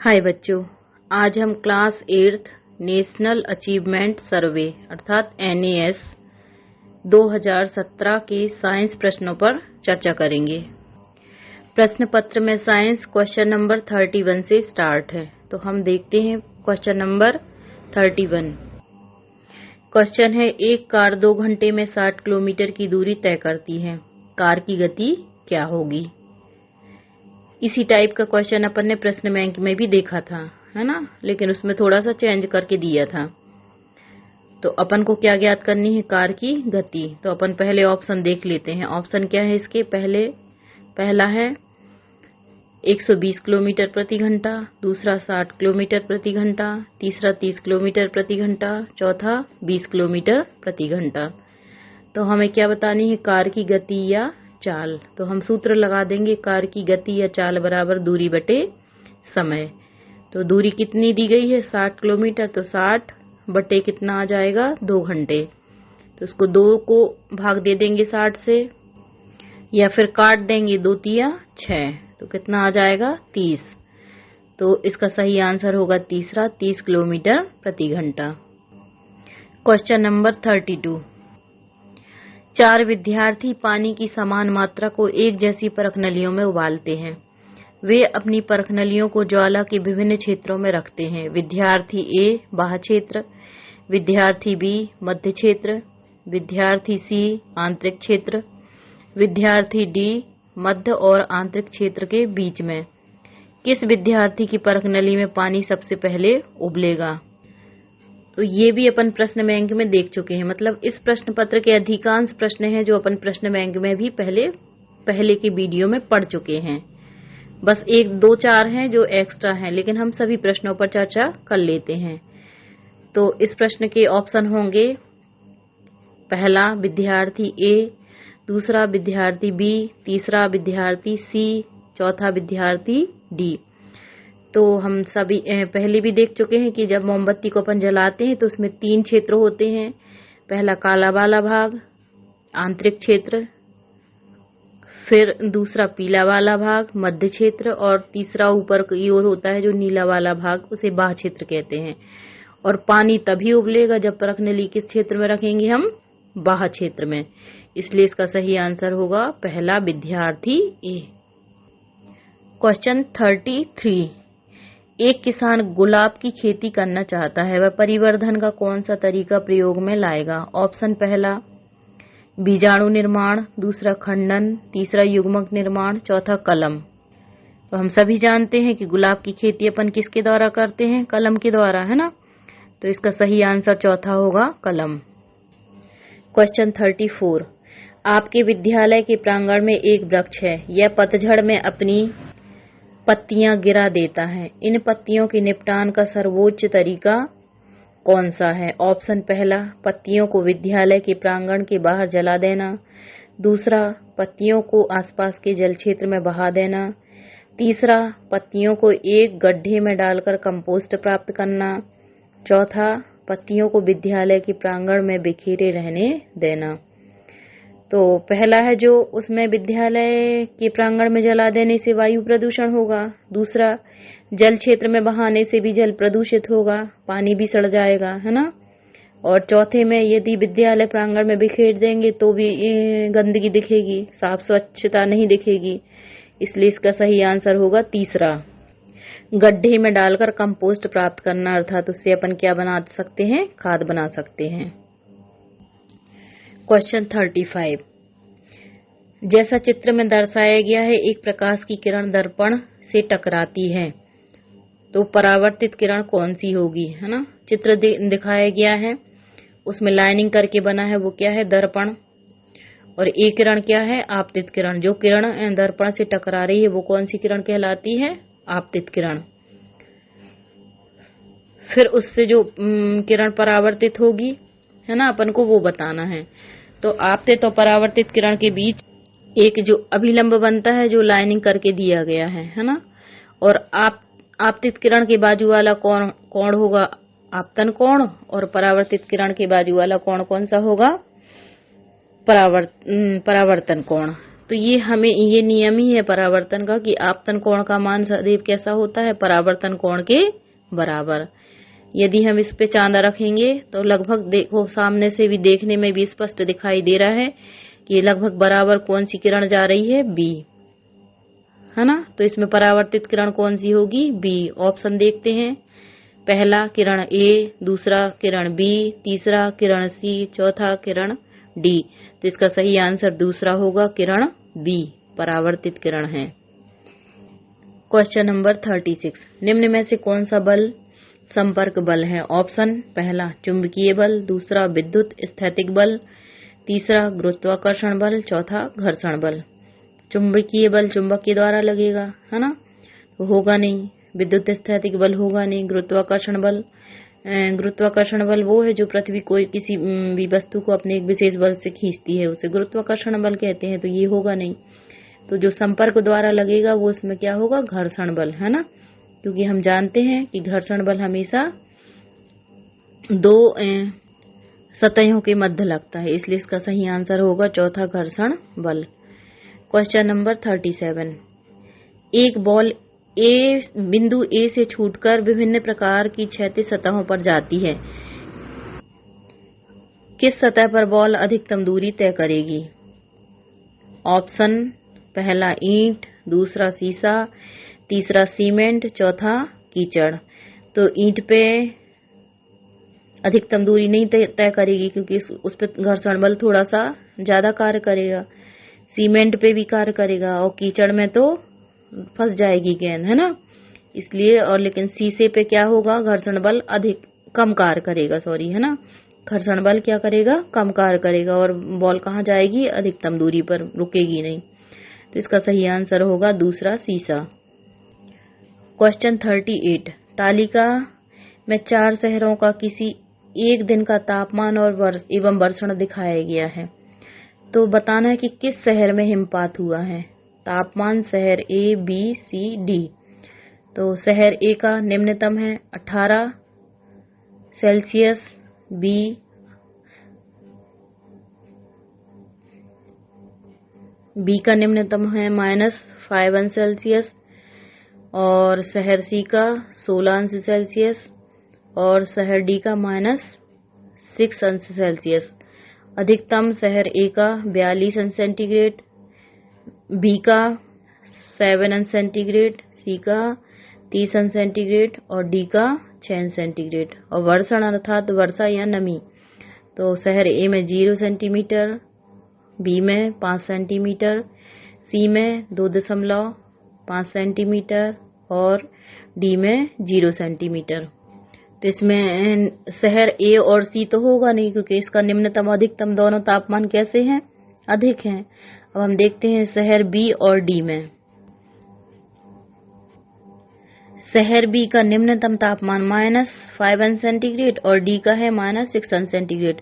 हाय बच्चों, आज हम क्लास 8th नेशनल अचीवमेंट सर्वे अर्थात NAS 2017 के साइंस प्रश्नों पर चर्चा करेंगे। प्रश्न पत्र में साइंस क्वेश्चन नंबर 31 से स्टार्ट है, तो हम देखते हैं क्वेश्चन नंबर 31। क्वेश्चन है, एक कार 2 घंटे में 60 किलोमीटर की दूरी तय करती है, कार की गति क्या होगी। इसी टाइप का क्वेश्चन अपन ने प्रश्न बैंक में भी देखा था, है ना, लेकिन उसमें थोड़ा सा चेंज करके दिया था। तो अपन को क्या ज्ञात करनी है, कार की गति। तो अपन पहले ऑप्शन देख लेते हैं। ऑप्शन क्या है इसके, पहला है 120 किलोमीटर प्रति घंटा, दूसरा 60 किलोमीटर प्रति घंटा, तीसरा 30 किलोमीटर प्रति घंटा, चौथा 20 किलोमीटर प्रति घंटा। तो हमें क्या बतानी है, कार की गति या चाल। तो हम सूत्र लगा देंगे, कार की गति या चाल बराबर दूरी बटे समय। तो दूरी कितनी दी गई है, 60 किलोमीटर, तो 60 बटे कितना आ जाएगा, 2 घंटे। तो उसको 2 को भाग दे देंगे 60 से, या फिर काट देंगे 2 तिया 6, तो कितना आ जाएगा 30। तो इसका सही आंसर होगा तीसरा, 30 किलोमीटर प्रति घंटा। Question number 32। 4 विद्यार्थी पानी की समान मात्रा को एक जैसी परखनलियों में उबालते हैं। वे अपनी परखनलियों को ज्वाला के विभिन्न क्षेत्रों में रखते हैं। विद्यार्थी ए बाह्य क्षेत्र, विद्यार्थी बी मध्य क्षेत्र, विद्यार्थी सी आंतरिक क्षेत्र, विद्यार्थी डी मध्य और आंतरिक क्षेत्र के बीच में। किस विद्यार्थी की परखनली में पानी सबसे पहले उबलेगा। तो ये भी अपन प्रश्न बैंक में देख चुके हैं। मतलब इस प्रश्न पत्र के अधिकांश प्रश्न हैं जो अपन प्रश्न बैंक में भी पहले के वीडियो में पढ़ चुके हैं। बस 1, 2, 4 हैं जो एक्स्ट्रा हैं, लेकिन हम सभी प्रश्नों पर चर्चा कर लेते हैं। तो इस प्रश्न के ऑप्शन होंगे, पहला विद्यार्थी ए, दूसरा विद्यार्थी बी, तीसरा विद्यार्थी सी, चौथा विद्यार्थी डी। तो हम सभी पहले भी देख चुके हैं कि जब मोमबत्ती को अपन जलाते हैं तो उसमें 3 क्षेत्र होते हैं। पहला काला वाला भाग आंतरिक क्षेत्र, फिर दूसरा पीला वाला भाग मध्य क्षेत्र, और तीसरा ऊपर की ओर होता है जो नीला वाला भाग, उसे बाह्य क्षेत्र कहते हैं। और पानी तभी उबलेगा जब परखनली किस क्षेत्र में रखेंगे, हम बाह्य क्षेत्र में। इसलिए इसका सही आंसर होगा पहला विद्यार्थी ए। क्वेश्चन 33। एक किसान गुलाब की खेती करना चाहता है, वह परिवर्धन का कौन सा तरीका प्रयोग में लाएगा। ऑप्शन पहला बीजाणु निर्माण, दूसरा खंडन, तीसरा युग्मक निर्माण, चौथा कलम। तो हम सभी जानते हैं कि गुलाब की खेती अपन किसके द्वारा करते हैं, कलम के द्वारा, है ना। तो इसका सही आंसर चौथा होगा कलम। क्वेश्चन 34। आपके विद्यालय के प्रांगण में एक वृक्ष है, यह पतझड़ में अपनी पत्तियां गिरा देता है। इन पत्तियों के निपटान का सर्वोच्च तरीका कौन सा है। ऑप्शन पहला पत्तियों को विद्यालय के प्रांगण के बाहर जला देना, दूसरा पत्तियों को आसपास के जल क्षेत्र में बहा देना, तीसरा पत्तियों को एक गड्ढे में डालकर कंपोस्ट प्राप्त करना, चौथा पत्तियों को विद्यालय के प्रांगण में बिखेरे रहने देना। तो पहला है जो उसमें विद्यालय के प्रांगण में जला देने से वायु प्रदूषण होगा, दूसरा जल क्षेत्र में बहाने से भी जल प्रदूषित होगा, पानी भी सड़ जाएगा, है ना। और चौथे में यदि विद्यालय प्रांगण में बिखेर देंगे तो भी गंदगी दिखेगी, साफ स्वच्छता नहीं दिखेगी। इसलिए इसका सही आंसर होगा तीसरा, गड्ढे में डालकर कंपोस्ट प्राप्त करना, अर्थात उससे अपन क्या बना सकते हैं, खाद बना सकते हैं। क्वेश्चन 35। जैसा चित्र में दर्शाया गया है, एक प्रकाश की किरण दर्पण से टकराती है, तो परावर्तित किरण कौन सी होगी, है ना। चित्र दिखाया गया है, उसमें लाइनिंग करके बना है, वो क्या है, दर्पण। और एक किरण क्या है, आपतित किरण। जो किरण दर्पण से टकरा रही है वो कौन सी किरण कहलाती है, आपतित किरण। फिर उससे जो किरण परावर्तित होगी, है ना, अपन को वो बताना है। तो आपतित और परावर्तित किरण के बीच एक जो अभिलंब बनता है जो लाइनिंग करके दिया गया है ना। और आपतित किरण के बाजू वाला कोण होगा आपतन कोण, और परावर्तित किरण के बाजू वाला कोण कौन सा होगा, परावर्तन कोण। तो ये हमें ये नियम ही है परावर्तन का कि आपतन कोण का मान सदैव कैसा होता है, परावर्तन कोण के बराबर। यदि हम इस पे चांदा रखेंगे तो लगभग देखो सामने से भी देखने में भी स्पष्ट दिखाई दे रहा है कि ये लगभग बराबर कौन सी किरण जा रही है, बी, है ना। तो इसमें परावर्तित किरण कौन सी होगी, बी। ऑप्शन देखते हैं, पहला किरण ए, दूसरा किरण बी, तीसरा किरण सी, चौथा किरण डी। तो इसका सही आंसर दूसरा होगा, किरण बी परावर्तित किरण है। क्वेश्चन नंबर 36, निम्न में से कौन सा बल संपर्क बल है। ऑप्शन, पहला चुंबकीय बल, दूसरा विद्युत स्थैतिक बल, तीसरा गुरुत्वाकर्षण बल, चौथा घर्षण बल। चुंबकीय बल चुंबक के द्वारा लगेगा, है ना, तो होगा नहीं। विद्युत स्थैतिक बल होगा नहीं। गुरुत्वाकर्षण बल वो है जो पृथ्वी को किसी भी वस्तु को अपने एक विशेष बल से खींचती है, उसे गुरुत्वाकर्षण बल कहते हैं, तो ये होगा नहीं। तो जो संपर्क द्वारा लगेगा वो इसमें क्या होगा, घर्षण बल, है ना, क्योंकि हम जानते हैं कि घर्षण बल हमेशा दो सतहों के मध्य लगता है, इसलिए इसका सही आंसर होगा चौथा, घर्षण बल। क्वेश्चन नंबर 37, एक बॉल ए बिंदु ए से छूटकर विभिन्न प्रकार की क्षैतिज सतहों पर जाती है, किस सतह पर बॉल अधिकतम दूरी तय करेगी। ऑप्शन, पहला ईंट, दूसरा सीसा, तीसरा सीमेंट, चौथा कीचड़। तो ईंट पे अधिकतम दूरी नहीं तय करेगी क्योंकि उस पे घर्षण बल थोड़ा सा ज्यादा कार्य करेगा। सीमेंट पे भी कार्य करेगा और कीचड़ में तो फंस जाएगी गेंद, है ना, इसलिए। और लेकिन शीशे पे क्या होगा, घर्षण बल कम कार्य करेगा, है ना, घर्षण बल क्या करेगा, कम कार्य करेगा और बॉल कहाँ जाएगी, अधिकतम दूरी पर, रुकेगी नहीं। तो इसका सही आंसर होगा दूसरा, सीसा। क्वेश्चन 38, तालिका में 4 शहरों का किसी एक दिन का तापमान और एवं वर्षण दिखाया गया है, तो बताना है कि किस शहर में हिमपात हुआ है। तापमान शहर ए, बी, सी, डी। तो शहर ए का निम्नतम है 18 सेल्सियस, बी का निम्नतम है -5 सेल्सियस, और शहर सी का 16 सेल्सियस, और शहर डी का -6 सेल्सियस। अधिकतम शहर ए का 42 सेंटीग्रेड, बी का 7 सेंटीग्रेड, सी का 30 सेंटीग्रेड और डी का 6 सेंटीग्रेड। और वर्षण अर्थात वर्षा या नमी, तो शहर ए में 0 सेंटीमीटर, बी में 5 सेंटीमीटर, सी में 2.5 सेंटीमीटर और डी में 0 सेंटीमीटर। तो इसमें शहर ए और सी तो होगा नहीं क्योंकि इसका निम्नतम अधिकतम दोनों तापमान कैसे हैं, अधिक हैं। अब हम देखते हैं शहर बी और डी में। शहर बी का निम्नतम तापमान -5 सेंटीग्रेड और डी का है -6 सेंटीग्रेड,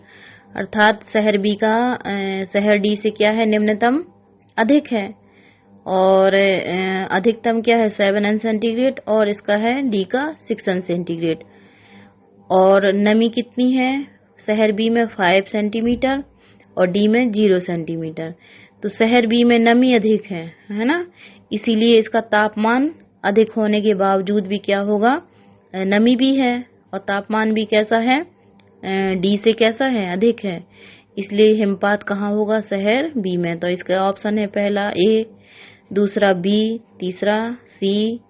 अर्थात शहर बी का शहर डी से क्या है, निम्नतम अधिक है, और अधिकतम क्या है 7 सेंटीग्रेड, और इसका है डी का 6 सेंटीग्रेड। और नमी कितनी है, शहर बी में 5 सेंटीमीटर और डी में 0 सेंटीमीटर। तो शहर बी में नमी अधिक है ना, इसीलिए इसका तापमान अधिक होने के बावजूद भी क्या होगा, नमी भी है और तापमान भी कैसा है, डी से कैसा है, अधिक है, इसलिए हिमपात कहाँ होगा, शहर बी में। तो इसका ऑप्शन है पहला ए, दूसरा बी, तीसरा सी,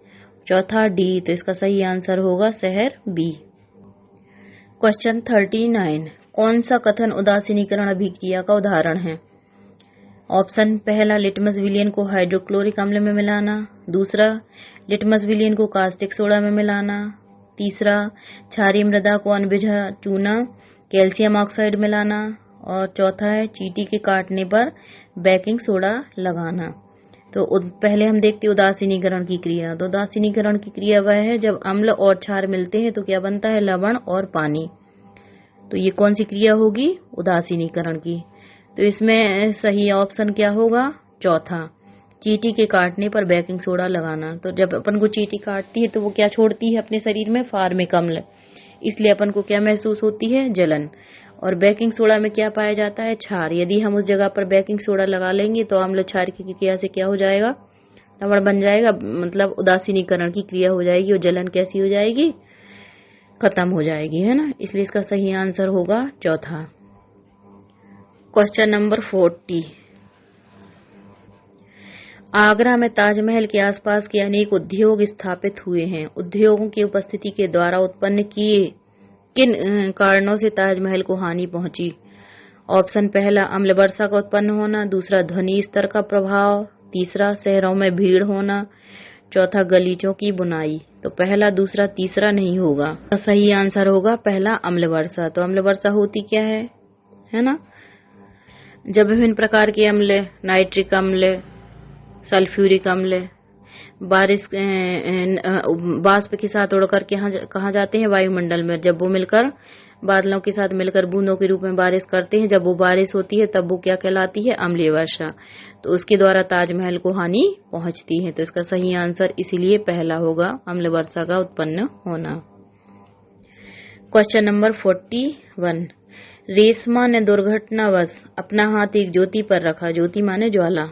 चौथा डी। तो इसका सही आंसर होगा शहर बी। क्वेश्चन 39, कौन सा कथन उदासीनीकरण अभिक्रिया का उदाहरण है। ऑप्शन, पहला लिटमस विलयन को हाइड्रोक्लोरिक अम्ल में मिलाना, दूसरा लिटमस विलयन को कास्टिक सोडा में मिलाना, तीसरा क्षारीय मृदा को अनभिजा चूना कैल्शियम ऑक्साइड मिलाना, और चौथा है चींटी के काटने पर बेकिंग सोडा लगाना। तो पहले हम देखते हैं उदासीनीकरण की क्रिया। तो उदासीनीकरण की क्रिया वह है जब अम्ल और क्षार मिलते हैं तो क्या बनता है, लवण और पानी। तो ये कौन सी क्रिया होगी, उदासीनीकरण की। तो इसमें सही ऑप्शन क्या होगा, चौथा, चींटी के काटने पर बेकिंग सोडा लगाना। तो जब अपन को चींटी काटती है तो वो क्या छोड़ती है अपने शरीर में, फार्मिक अम्ल, इसलिए अपन को क्या महसूस होती है, जलन। और बेकिंग सोडा में क्या पाया जाता है? क्षार। यदि हम उस जगह पर बेकिंग सोडा लगा लेंगे तो अम्ल क्षार की क्रिया से क्या हो जाएगा? लवण बन जाएगा, मतलब उदासीनीकरण की क्रिया हो जाएगी और जलन कैसी हो जाएगी? खत्म हो जाएगी, है ना। इसलिए इसका सही आंसर होगा चौथा। Question number 40। आगरा में ताजमहल के आसपास के अनेक उद्योग स्थापित हुए हैं। उद्योगों की उपस्थिति के द्वारा उत्पन्न किए किन कारणों से ताजमहल को हानि पहुंची? ऑप्शन पहला, अम्ल वर्षा का उत्पन्न होना, दूसरा ध्वनि स्तर का प्रभाव, तीसरा शहरों में भीड़ होना, चौथा गलीचों की बुनाई। तो पहला, दूसरा, तीसरा नहीं होगा। तो सही आंसर होगा पहला, अम्ल वर्षा। तो अम्ल वर्षा होती क्या है ना, जब विभिन्न प्रकार के अम्ल, नाइट्रिक अम्ल, सल्फ्यूरिक अम्ल बारिश वाष्प के साथ उड़कर कहाँ जाते हैं? वायुमंडल में। जब वो मिलकर बादलों के साथ मिलकर बूंदों के रूप में बारिश करते हैं, जब वो बारिश होती है तब वो क्या कहलाती है? अम्लीय वर्षा। तो उसके द्वारा ताजमहल को हानि पहुंचती है। तो इसका सही आंसर इसीलिए पहला होगा, अम्ल वर्षा का उत्पन्न होना। Question number 41। रेशमा ने दुर्घटनावश अपना हाथ एक ज्योति पर रखा, ज्योति माने ज्वाला,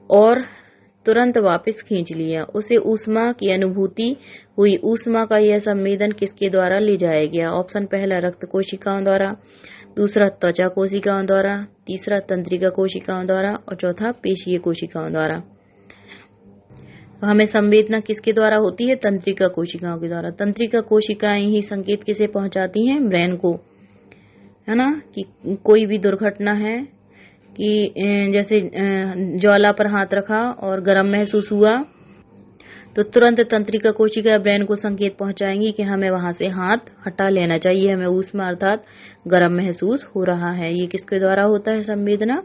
और तुरंत वापस खींच लिया। उसे ऊष्मा की अनुभूति हुई। ऊष्मा का यह संवेदन किसके द्वारा ले जाया गया? ऑप्शन पहला, रक्त कोशिकाओं द्वारा, दूसरा त्वचा कोशिकाओं द्वारा, तीसरा तंत्रिका कोशिकाओं द्वारा और चौथा पेशीय कोशिकाओं द्वारा। तो हमें संवेदना किसके द्वारा होती है? तंत्रिका कोशिकाओं के द्वारा। तंत्रिका कोशिकाएं ही संकेत किसे पहुंचाती हैं? ब्रेन को, है ना, कि कोई भी दुर्घटना है, कि जैसे ज्वाला पर हाथ रखा और गर्म महसूस हुआ तो तुरंत तंत्रिका कोशिका ब्रेन को संकेत पहुंचाएंगी कि हमें वहां से हाथ हटा लेना चाहिए, हमें ऊष्मा अर्थात गर्म महसूस हो रहा है। ये किसके द्वारा होता है संवेदना?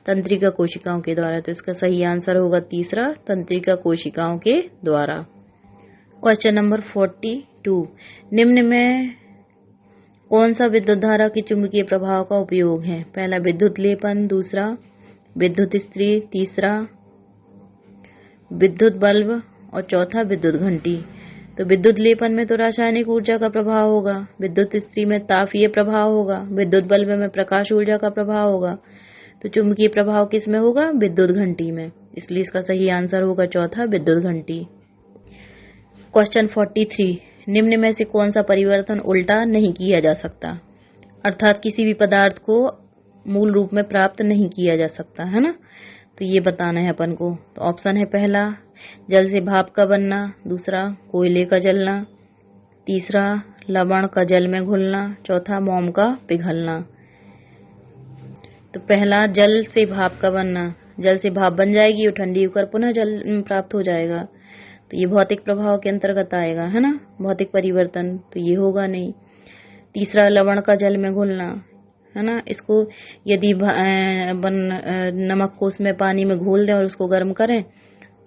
तंत्रिका कोशिकाओं के द्वारा। तो इसका सही आंसर होगा तीसरा, तंत्रिका कोशिकाओं के द्वारा। Question number 42। निम्न में कौन सा विद्युत धारा की चुंबकीय प्रभाव का उपयोग है? पहला, विद्युत लेपन, दूसरा विद्युत इस्त्री, तीसरा विद्युत बल्ब और चौथा विद्युत घंटी। तो विद्युत लेपन में तो रासायनिक ऊर्जा का प्रभाव होगा, विद्युत इस्त्री में तापीय प्रभाव होगा, विद्युत बल्ब में प्रकाश ऊर्जा का प्रभाव होगा। तो चुंबकीय प्रभाव किस में होगा? विद्युत घंटी में। इसलिए इसका सही आंसर होगा चौथा, विद्युत घंटी। क्वेश्चन 43। निम्न में से कौन सा परिवर्तन उल्टा नहीं किया जा सकता? अर्थात किसी भी पदार्थ को मूल रूप में प्राप्त नहीं किया जा सकता, है ना। तो ये बताना है अपन को। तो ऑप्शन है पहला, जल से भाप का बनना, दूसरा कोयले का जलना, तीसरा लवण का जल में घुलना, चौथा मोम का पिघलना। तो पहला, जल से भाप का बनना, जल से भाप बन जाएगी और ठंडी होकर पुनः जल प्राप्त हो जाएगा। तो ये भौतिक प्रभाव के अंतर्गत आएगा, है ना, भौतिक परिवर्तन। तो ये होगा नहीं। तीसरा, लवण का जल में घुलना, है ना। इसको यदि नमक को उसमें पानी में घोल दें और उसको गर्म करें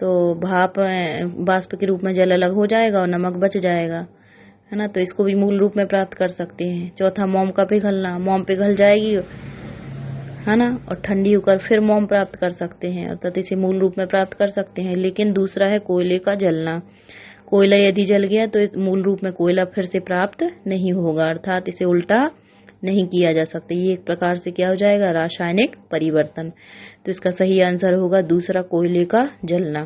तो भाप वाष्प के रूप में जल अलग हो जाएगा और नमक बच जाएगा, है ना। तो इसको भी मूल रूप में प्राप्त कर सकते हैं। चौथा, मोम का पिघलना, मोम पिघल जाएगी, है ना, और ठंडी होकर फिर मोम प्राप्त कर सकते हैं, अर्थात इसे मूल रूप में प्राप्त कर सकते हैं। लेकिन दूसरा है कोयले का जलना। कोयला यदि जल गया तो मूल रूप में कोयला फिर से प्राप्त नहीं होगा, अर्थात इसे उल्टा नहीं किया जा सकता। ये एक प्रकार से क्या हो जाएगा? रासायनिक परिवर्तन। तो इसका सही आंसर होगा दूसरा, कोयले का जलना।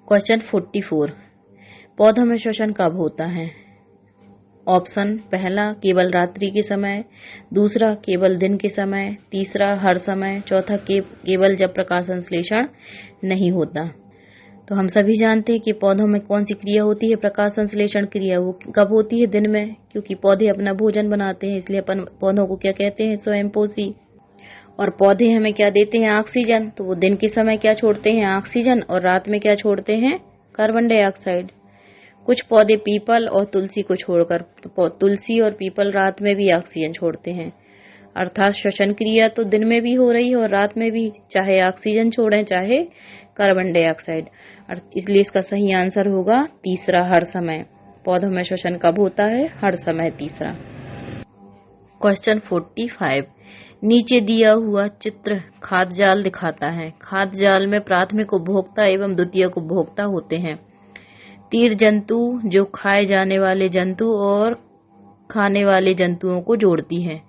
क्वेश्चन 44। पौधों में श्वसन कब होता है? ऑप्शन पहला, केवल रात्रि के समय, दूसरा केवल दिन के समय, तीसरा हर समय, चौथा केवल जब प्रकाश संश्लेषण नहीं होता। तो हम सभी जानते हैं कि पौधों में कौन सी क्रिया होती है? प्रकाश संश्लेषण क्रिया। वो कब होती है? दिन में, क्योंकि पौधे अपना भोजन बनाते हैं, इसलिए अपन पौधों को क्या कहते हैं? स्वयंपोषी। और पौधे हमें क्या देते हैं? ऑक्सीजन। तो वो दिन के समय क्या छोड़ते हैं? ऑक्सीजन, और रात में क्या छोड़ते हैं? Carbon dioxide. कुछ पौधे पीपल और तुलसी को छोड़कर, तुलसी और पीपल रात में भी ऑक्सीजन छोड़ते हैं। अर्थात श्वसन क्रिया तो दिन में भी हो रही है और रात में भी, चाहे ऑक्सीजन छोड़ें चाहे कार्बन डाइऑक्साइड। इसलिए इसका सही आंसर होगा तीसरा, हर समय। पौधों में श्वसन कब होता है? हर समय, तीसरा। क्वेश्चन 45। नीचे दिया हुआ चित्र खाद्य जाल दिखाता है। खाद्य जाल में प्राथमिक उपभोक्ता एवं द्वितीयक उपभोक्ता होते हैं। तीर जंतु जो खाए जाने वाले जंतु और खाने वाले जंतुओं को जोड़ती है।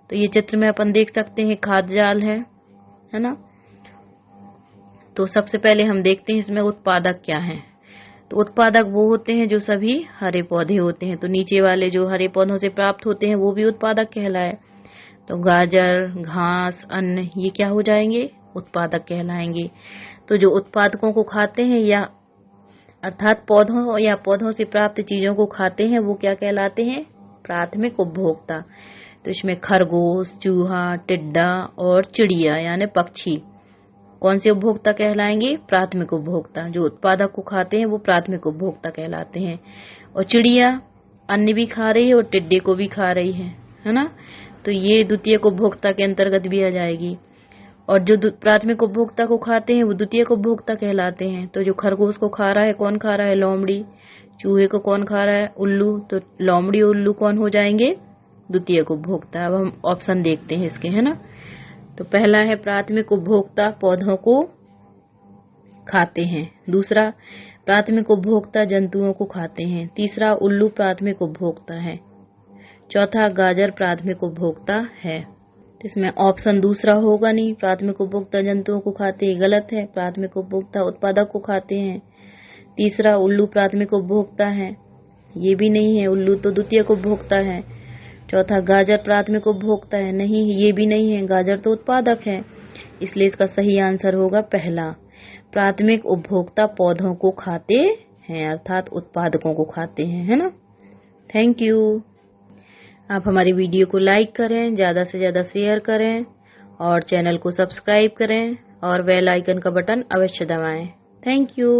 तो ये चित्र में अपन देख सकते हैं खाद्य जाल है ना। तो सबसे पहले हम देखते हैं इसमें उत्पादक क्या है। तो उत्पादक वो होते हैं जो सभी हरे पौधे होते हैं। तो नीचे वाले जो हरे पौधों से प्राप्त होते हैं वो भी उत्पादक कहलाए। तो गाजर, घास, अन्न ये क्या हो जाएंगे? उत्पादक कहलाएंगे। तो जो उत्पादकों को खाते हैं या अर्थात पौधों या पौधों से प्राप्त चीजों को खाते हैं वो क्या कहलाते हैं? प्राथमिक उपभोक्ता। तो इसमें खरगोश, चूहा, टिड्डा और चिड़िया यानी पक्षी कौन से उपभोक्ता कहलाएंगे? प्राथमिक उपभोक्ता। जो उत्पादक को खाते हैं वो प्राथमिक उपभोक्ता कहलाते हैं। और चिड़िया अन्न भी खा रही है और टिड्डे को भी खा रही है ना। तो ये द्वितीयक उपभोक्ता के अंतर्गत भी आ जाएगी। और जो प्राथमिक उपभोक्ता को खाते हैं वो द्वितीयक उपभोक्ता कहलाते हैं। तो जो खरगोश को खा रहा है कौन खा रहा है? लोमड़ी। चूहे को कौन खा रहा है? उल्लू। तो लोमड़ी और उल्लू कौन हो जाएंगे? द्वितीयक उपभोक्ता। अब हम ऑप्शन देखते हैं इसके, है ना। तो पहला है प्राथमिक उपभोक्ता पौधों को खाते हैं। दूसरा प्राथमिक उपभोक्ता जंतुओं को खाते हैं। तीसरा उल्लू प्राथमिक उपभोक्ता है। चौथा गाजर प्राथमिक उपभोक्ता है। तो इसमें ऑप्शन दूसरा होगा नहीं, प्राथमिक उपभोक्ता जंतुओं को खाते हैं, गलत है। प्राथमिक उपभोक्ता उत्पादक को खाते हैं। तीसरा उल्लू प्राथमिक उपभोक्ता है, ये भी नहीं है, उल्लू तो द्वितीयक उपभोक्ता है। चौथा गाजर प्राथमिक उपभोक्ता है, नहीं ये भी नहीं है, गाजर तो उत्पादक है। इसलिए इसका सही आंसर होगा पहला, प्राथमिक उपभोक्ता पौधों को खाते हैं अर्थात उत्पादकों को खाते हैं, है ना। Thank you. आप हमारी वीडियो को लाइक करें, ज़्यादा से ज़्यादा शेयर करें और चैनल को सब्सक्राइब करें और बेल आइकन का बटन अवश्य दबाएं। Thank you.